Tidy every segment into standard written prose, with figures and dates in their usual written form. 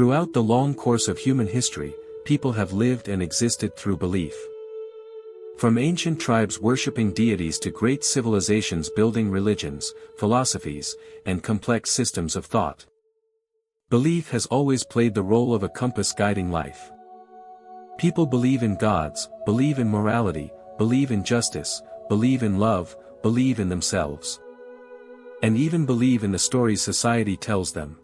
Throughout the long course of human history, people have lived and existed through belief. From ancient tribes worshipping deities to great civilizations building religions, philosophies, and complex systems of thought. Belief has always played the role of a compass guiding life. People believe in gods, believe in morality, believe in justice, believe in love, believe in themselves. And even believe in the stories society tells them.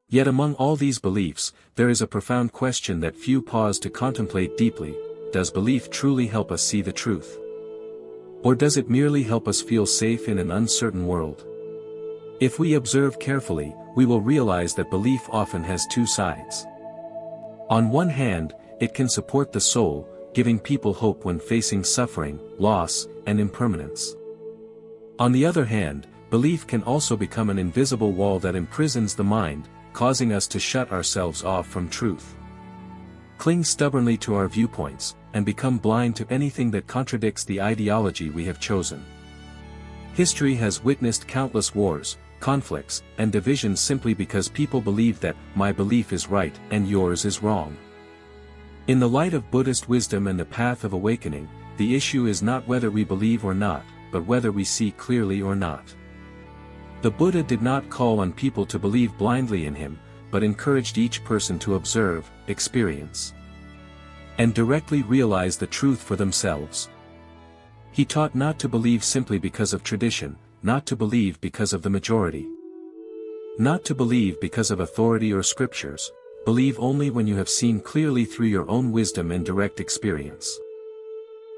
Yet among all these beliefs, there is a profound question that few pause to contemplate deeply: does belief truly help us see the truth? Or does it merely help us feel safe in an uncertain world? If we observe carefully, we will realize that belief often has two sides. On one hand, it can support the soul, giving people hope when facing suffering, loss, and impermanence. On the other hand, belief can also become an invisible wall that imprisons the mind, causing us to shut ourselves off from truth. Cling stubbornly to our viewpoints, and become blind to anything that contradicts the ideology we have chosen. History has witnessed countless wars, conflicts, and divisions simply because people believe that my belief is right and yours is wrong. In the light of Buddhist wisdom and the path of awakening, the issue is not whether we believe or not, but whether we see clearly or not. The Buddha did not call on people to believe blindly in him, but encouraged each person to observe, experience, and directly realize the truth for themselves. He taught not to believe simply because of tradition, not to believe because of the majority, not to believe because of authority or scriptures. Believe only when you have seen clearly through your own wisdom and direct experience.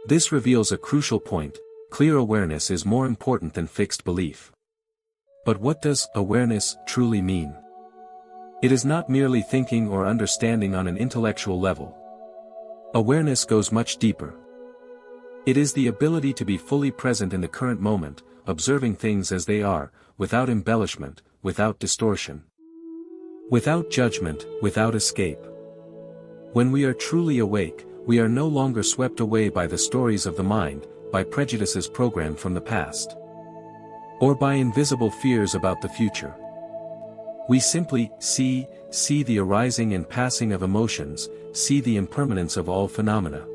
This reveals a crucial point: clear awareness is more important than fixed belief. But what does awareness truly mean? It is not merely thinking or understanding on an intellectual level. Awareness goes much deeper. It is the ability to be fully present in the current moment, observing things as they are, without embellishment, without distortion, without judgment, without escape. When we are truly awake, we are no longer swept away by the stories of the mind, by prejudices programmed from the past, or by invisible fears about the future. We simply see the arising and passing of emotions, see the impermanence of all phenomena,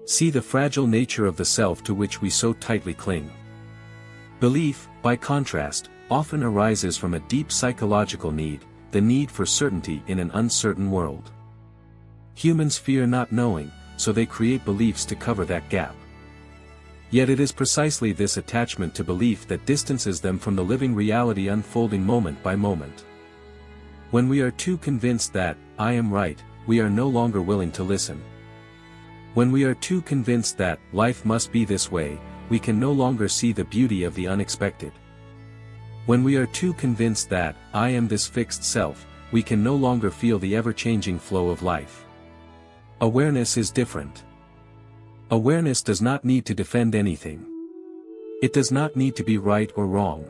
see the fragile nature of the self to which we so tightly cling. Belief, by contrast, often arises from a deep psychological need, the need for certainty in an uncertain world. Humans fear not knowing, so they create beliefs to cover that gap. Yet it is precisely this attachment to belief that distances them from the living reality unfolding moment by moment. When we are too convinced that, I am right, we are no longer willing to listen. When we are too convinced that, life must be this way, we can no longer see the beauty of the unexpected. When we are too convinced that, I am this fixed self, we can no longer feel the ever-changing flow of life. Awareness is different. Awareness does not need to defend anything. It does not need to be right or wrong.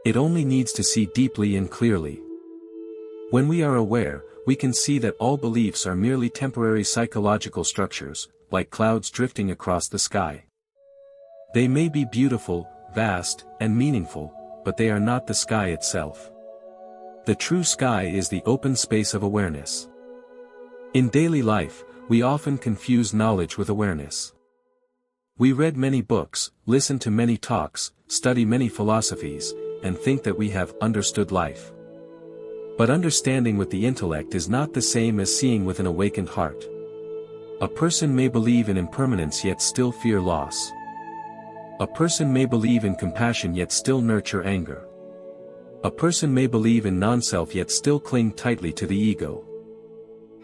It only needs to see deeply and clearly. When we are aware, we can see that all beliefs are merely temporary psychological structures, like clouds drifting across the sky. They may be beautiful, vast, and meaningful, but they are not the sky itself. The true sky is the open space of awareness. In daily life, we often confuse knowledge with awareness. We read many books, listen to many talks, study many philosophies, and think that we have understood life. But understanding with the intellect is not the same as seeing with an awakened heart. A person may believe in impermanence yet still fear loss. A person may believe in compassion yet still nurture anger. A person may believe in non-self yet still cling tightly to the ego.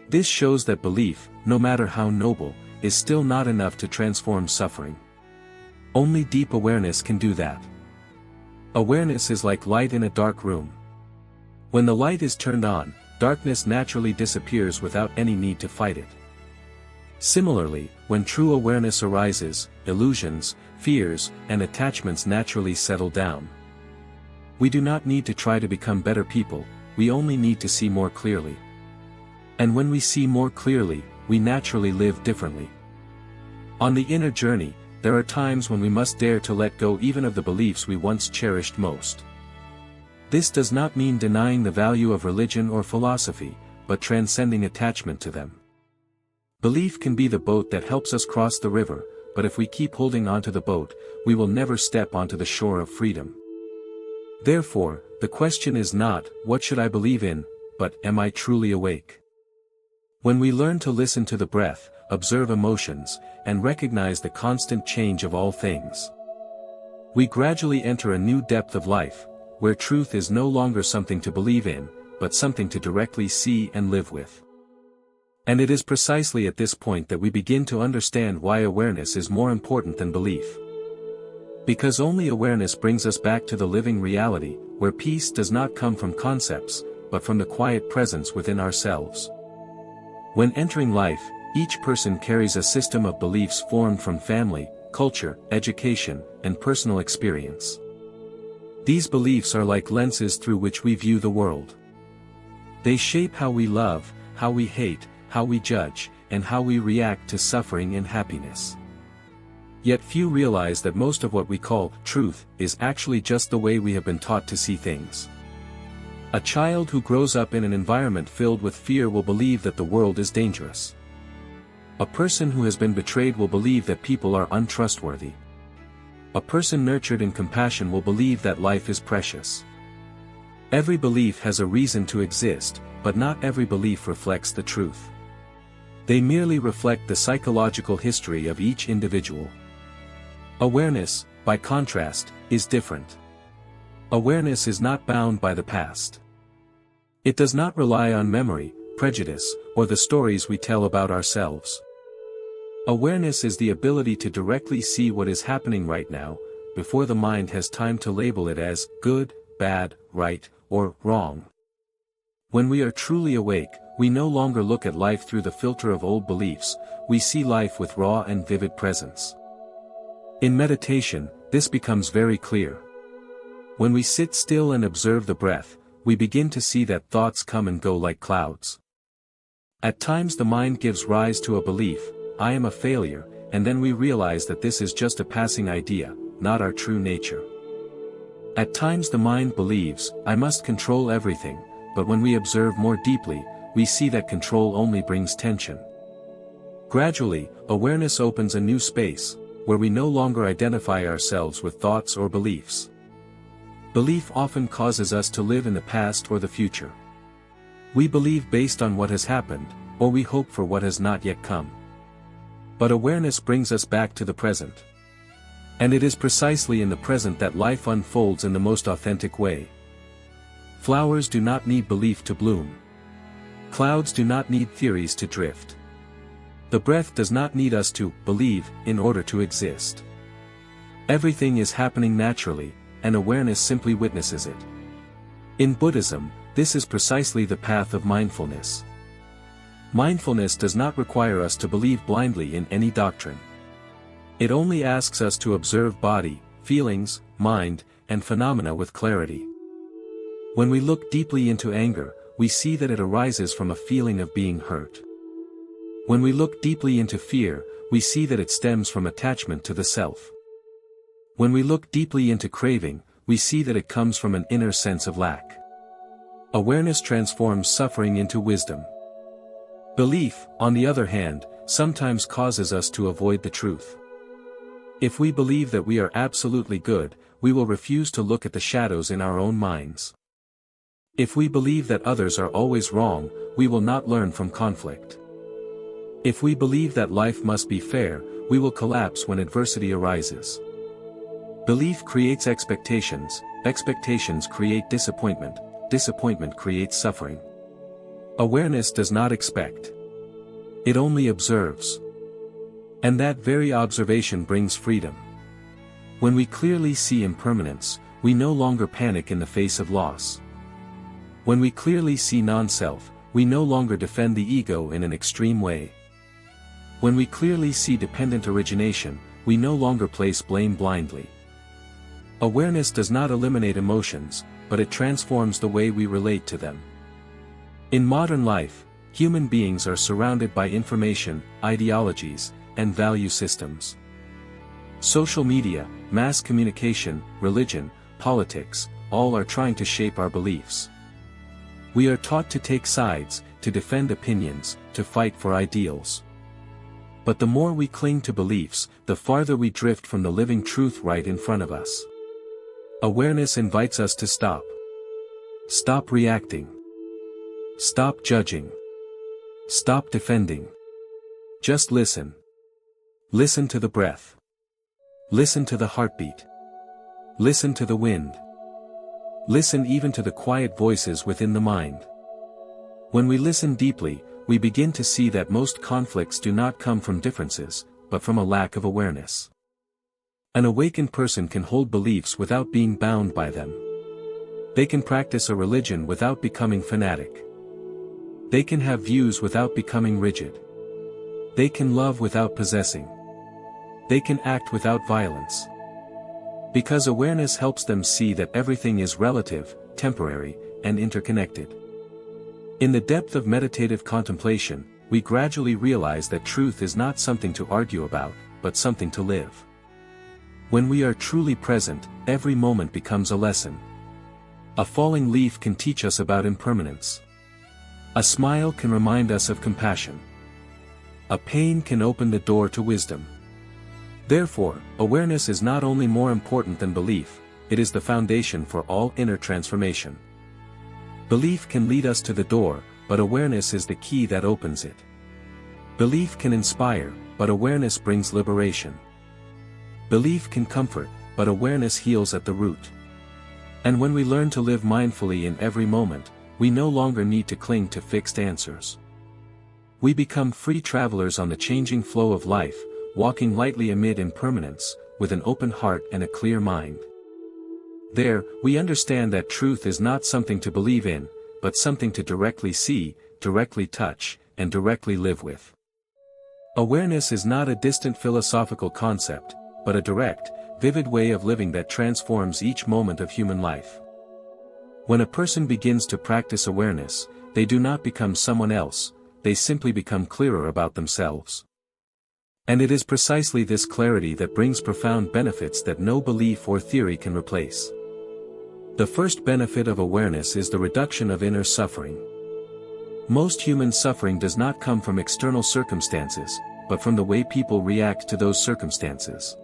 This shows that belief, no matter how noble, is still not enough to transform suffering. Only deep awareness can do that. Awareness is like light in a dark room. When the light is turned on, darkness naturally disappears without any need to fight it. Similarly, when true awareness arises, illusions, fears, and attachments naturally settle down. We do not need to try to become better people, we only need to see more clearly. And when we see more clearly, we naturally live differently. On the inner journey, there are times when we must dare to let go even of the beliefs we once cherished most. This does not mean denying the value of religion or philosophy, but transcending attachment to them. Belief can be the boat that helps us cross the river, but if we keep holding onto the boat, we will never step onto the shore of freedom. Therefore, the question is not, what should I believe in, but, am I truly awake? When we learn to listen to the breath, observe emotions, and recognize the constant change of all things, we gradually enter a new depth of life, where truth is no longer something to believe in, but something to directly see and live with. And it is precisely at this point that we begin to understand why awareness is more important than belief. Because only awareness brings us back to the living reality, where peace does not come from concepts, but from the quiet presence within ourselves. When entering life, each person carries a system of beliefs formed from family, culture, education, and personal experience. These beliefs are like lenses through which we view the world. They shape how we love, how we hate, how we judge, and how we react to suffering and happiness. Yet few realize that most of what we call truth is actually just the way we have been taught to see things. A child who grows up in an environment filled with fear will believe that the world is dangerous. A person who has been betrayed will believe that people are untrustworthy. A person nurtured in compassion will believe that life is precious. Every belief has a reason to exist, but not every belief reflects the truth. They merely reflect the psychological history of each individual. Awareness, by contrast, is different. Awareness is not bound by the past. It does not rely on memory, prejudice, or the stories we tell about ourselves. Awareness is the ability to directly see what is happening right now, before the mind has time to label it as good, bad, right, or wrong. When we are truly awake, we no longer look at life through the filter of old beliefs, we see life with raw and vivid presence. In meditation, this becomes very clear. When we sit still and observe the breath, we begin to see that thoughts come and go like clouds. At times the mind gives rise to a belief, I am a failure, and then we realize that this is just a passing idea, not our true nature. At times the mind believes, I must control everything, but when we observe more deeply, we see that control only brings tension. Gradually, awareness opens a new space, where we no longer identify ourselves with thoughts or beliefs. Belief often causes us to live in the past or the future. We believe based on what has happened, or we hope for what has not yet come. But awareness brings us back to the present. And it is precisely in the present that life unfolds in the most authentic way. Flowers do not need belief to bloom. Clouds do not need theories to drift. The breath does not need us to believe in order to exist. Everything is happening naturally, and awareness simply witnesses it. In Buddhism, this is precisely the path of mindfulness. Mindfulness does not require us to believe blindly in any doctrine. It only asks us to observe body, feelings, mind, and phenomena with clarity. When we look deeply into anger, we see that it arises from a feeling of being hurt. When we look deeply into fear, we see that it stems from attachment to the self. When we look deeply into craving, we see that it comes from an inner sense of lack. Awareness transforms suffering into wisdom. Belief, on the other hand, sometimes causes us to avoid the truth. If we believe that we are absolutely good, we will refuse to look at the shadows in our own minds. If we believe that others are always wrong, we will not learn from conflict. If we believe that life must be fair, we will collapse when adversity arises. Belief creates expectations, expectations create disappointment, disappointment creates suffering. Awareness does not expect. It only observes. And that very observation brings freedom. When we clearly see impermanence, we no longer panic in the face of loss. When we clearly see non-self, we no longer defend the ego in an extreme way. When we clearly see dependent origination, we no longer place blame blindly. Awareness does not eliminate emotions, but it transforms the way we relate to them. In modern life, human beings are surrounded by information, ideologies, and value systems. Social media, mass communication, religion, politics, all are trying to shape our beliefs. We are taught to take sides, to defend opinions, to fight for ideals. But the more we cling to beliefs, the farther we drift from the living truth right in front of us. Awareness invites us to stop. Stop reacting. Stop judging. Stop defending. Just listen. Listen to the breath. Listen to the heartbeat. Listen to the wind. Listen even to the quiet voices within the mind. When we listen deeply, we begin to see that most conflicts do not come from differences, but from a lack of awareness. An awakened person can hold beliefs without being bound by them. They can practice a religion without becoming fanatic. They can have views without becoming rigid. They can love without possessing. They can act without violence. Because awareness helps them see that everything is relative, temporary, and interconnected. In the depth of meditative contemplation, we gradually realize that truth is not something to argue about, but something to live. When we are truly present, every moment becomes a lesson. A falling leaf can teach us about impermanence. A smile can remind us of compassion. A pain can open the door to wisdom. Therefore, awareness is not only more important than belief, it is the foundation for all inner transformation. Belief can lead us to the door, but awareness is the key that opens it. Belief can inspire, but awareness brings liberation. Belief can comfort, but awareness heals at the root. And when we learn to live mindfully in every moment, we no longer need to cling to fixed answers. We become free travelers on the changing flow of life, walking lightly amid impermanence, with an open heart and a clear mind. There, we understand that truth is not something to believe in, but something to directly see, directly touch, and directly live with. Awareness is not a distant philosophical concept, but a direct, vivid way of living that transforms each moment of human life. When a person begins to practice awareness, they do not become someone else, they simply become clearer about themselves. And it is precisely this clarity that brings profound benefits that no belief or theory can replace. The first benefit of awareness is the reduction of inner suffering. Most human suffering does not come from external circumstances, but from the way people react to those circumstances.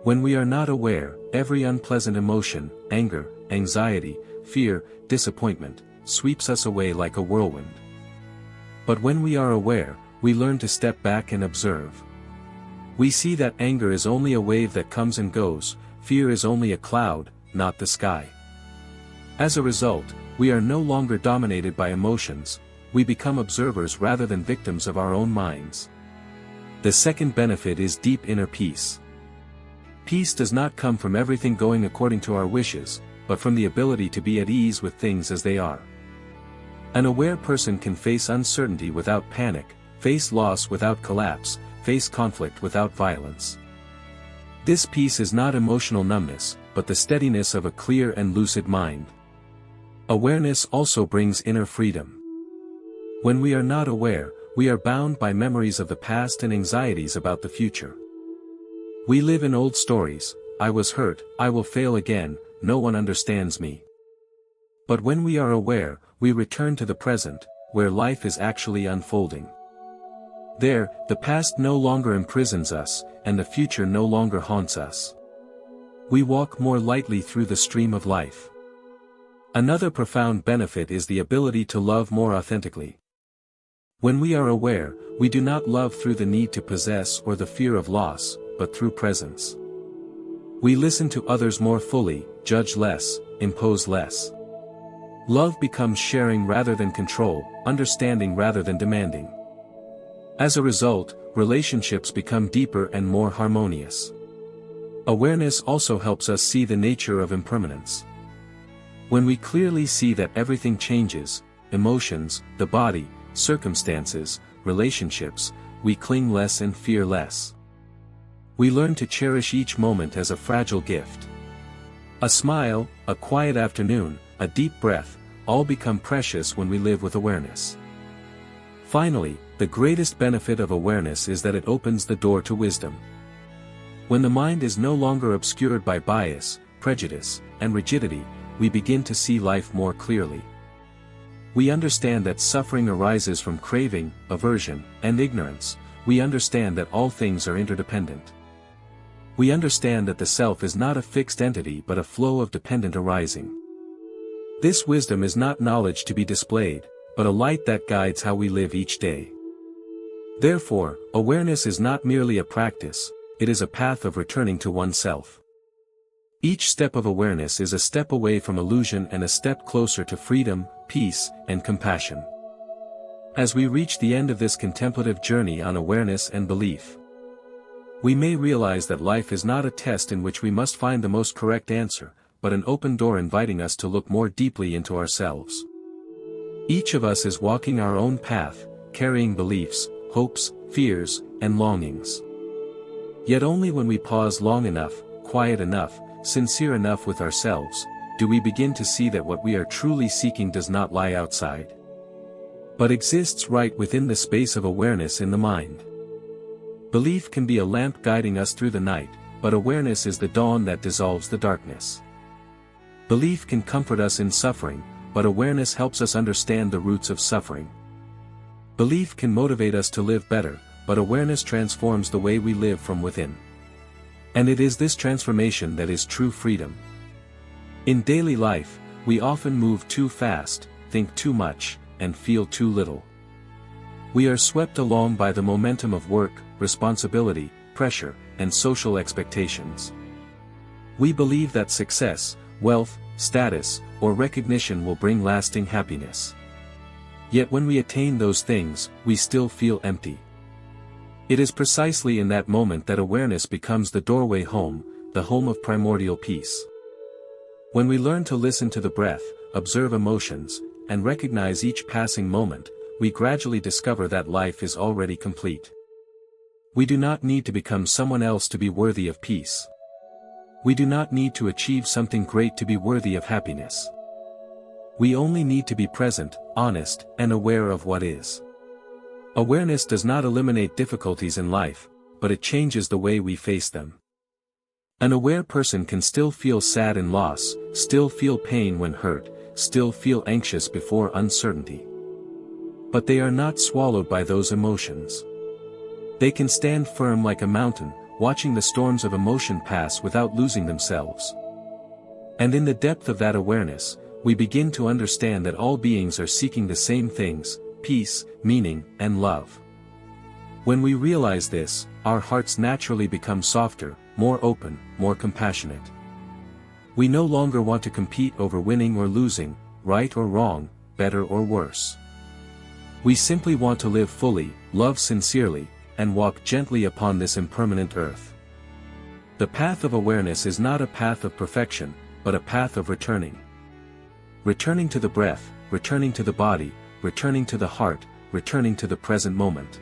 When we are not aware, every unpleasant emotion, anger, anxiety, fear, disappointment, sweeps us away like a whirlwind. But when we are aware, we learn to step back and observe. We see that anger is only a wave that comes and goes, fear is only a cloud, not the sky. As a result, we are no longer dominated by emotions, we become observers rather than victims of our own minds. The second benefit is deep inner peace. Peace does not come from everything going according to our wishes, but from the ability to be at ease with things as they are. An aware person can face uncertainty without panic, face loss without collapse, face conflict without violence. This peace is not emotional numbness, but the steadiness of a clear and lucid mind. Awareness also brings inner freedom. When we are not aware, we are bound by memories of the past and anxieties about the future. We live in old stories, I was hurt, I will fail again, no one understands me. But when we are aware, we return to the present, where life is actually unfolding. There, the past no longer imprisons us, and the future no longer haunts us. We walk more lightly through the stream of life. Another profound benefit is the ability to love more authentically. When we are aware, we do not love through the need to possess or the fear of loss, but through presence. We listen to others more fully, judge less, impose less. Love becomes sharing rather than control, understanding rather than demanding. As a result, relationships become deeper and more harmonious. Awareness also helps us see the nature of impermanence. When we clearly see that everything changes, emotions, the body, circumstances, relationships, we cling less and fear less. We learn to cherish each moment as a fragile gift. A smile, a quiet afternoon, a deep breath, all become precious when we live with awareness. Finally, the greatest benefit of awareness is that it opens the door to wisdom. When the mind is no longer obscured by bias, prejudice, and rigidity, we begin to see life more clearly. We understand that suffering arises from craving, aversion, and ignorance. We understand that all things are interdependent. We understand that the self is not a fixed entity but a flow of dependent arising. This wisdom is not knowledge to be displayed, but a light that guides how we live each day. Therefore, awareness is not merely a practice, it is a path of returning to oneself. Each step of awareness is a step away from illusion and a step closer to freedom, peace, and compassion. As we reach the end of this contemplative journey on awareness and belief, we may realize that life is not a test in which we must find the most correct answer, but an open door inviting us to look more deeply into ourselves. Each of us is walking our own path, carrying beliefs, hopes, fears, and longings. Yet only when we pause long enough, quiet enough, sincere enough with ourselves, do we begin to see that what we are truly seeking does not lie outside, but exists right within the space of awareness in the mind. Belief can be a lamp guiding us through the night, but awareness is the dawn that dissolves the darkness. Belief can comfort us in suffering, but awareness helps us understand the roots of suffering. Belief can motivate us to live better, but awareness transforms the way we live from within. And it is this transformation that is true freedom. In daily life, we often move too fast, think too much, and feel too little. We are swept along by the momentum of work, responsibility, pressure, and social expectations. We believe that success, wealth, status, or recognition will bring lasting happiness. Yet when we attain those things, we still feel empty. It is precisely in that moment that awareness becomes the doorway home, the home of primordial peace. When we learn to listen to the breath, observe emotions, and recognize each passing moment, we gradually discover that life is already complete. We do not need to become someone else to be worthy of peace. We do not need to achieve something great to be worthy of happiness. We only need to be present, honest, and aware of what is. Awareness does not eliminate difficulties in life, but it changes the way we face them. An aware person can still feel sad in loss, still feel pain when hurt, still feel anxious before uncertainty. But they are not swallowed by those emotions. They can stand firm like a mountain, watching the storms of emotion pass without losing themselves. And in the depth of that awareness, we begin to understand that all beings are seeking the same things: peace, meaning, and love. When we realize this, our hearts naturally become softer, more open, more compassionate. We no longer want to compete over winning or losing, right or wrong, better or worse. We simply want to live fully, love sincerely, and walk gently upon this impermanent earth. The path of awareness is not a path of perfection, but a path of returning. Returning to the breath, returning to the body, returning to the heart, returning to the present moment.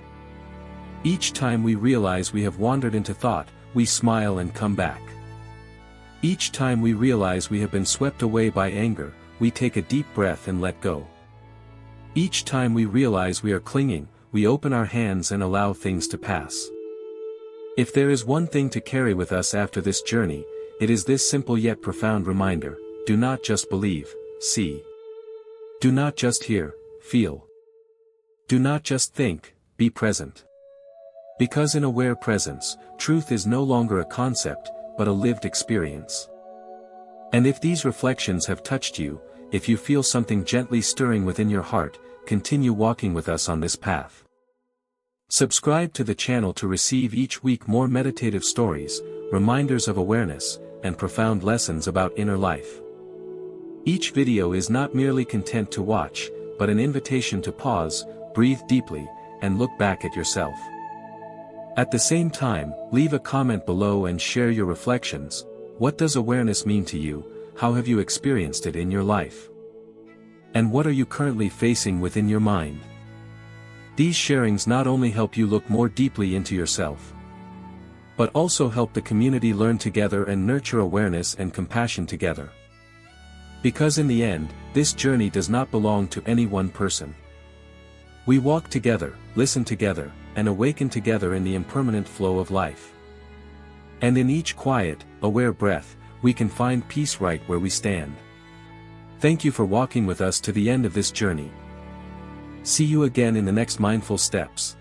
Each time we realize we have wandered into thought, we smile and come back. Each time we realize we have been swept away by anger, we take a deep breath and let go. Each time we realize we are clinging, we open our hands and allow things to pass. If there is one thing to carry with us after this journey, it is this simple yet profound reminder: do not just believe, see. Do not just hear, feel. Do not just think, be present. Because in aware presence, truth is no longer a concept, but a lived experience. And if these reflections have touched you, if you feel something gently stirring within your heart, continue walking with us on this path. Subscribe to the channel to receive each week more meditative stories, reminders of awareness, and profound lessons about inner life. Each video is not merely content to watch, but an invitation to pause, breathe deeply, and look back at yourself. At the same time, leave a comment below and share your reflections. What does awareness mean to you? How have you experienced it in your life? And what are you currently facing within your mind? These sharings not only help you look more deeply into yourself, but also help the community learn together and nurture awareness and compassion together. Because in the end, this journey does not belong to any one person. We walk together, listen together, and awaken together in the impermanent flow of life. And in each quiet, aware breath, we can find peace right where we stand. Thank you for walking with us to the end of this journey. See you again in the next Mindful Steps.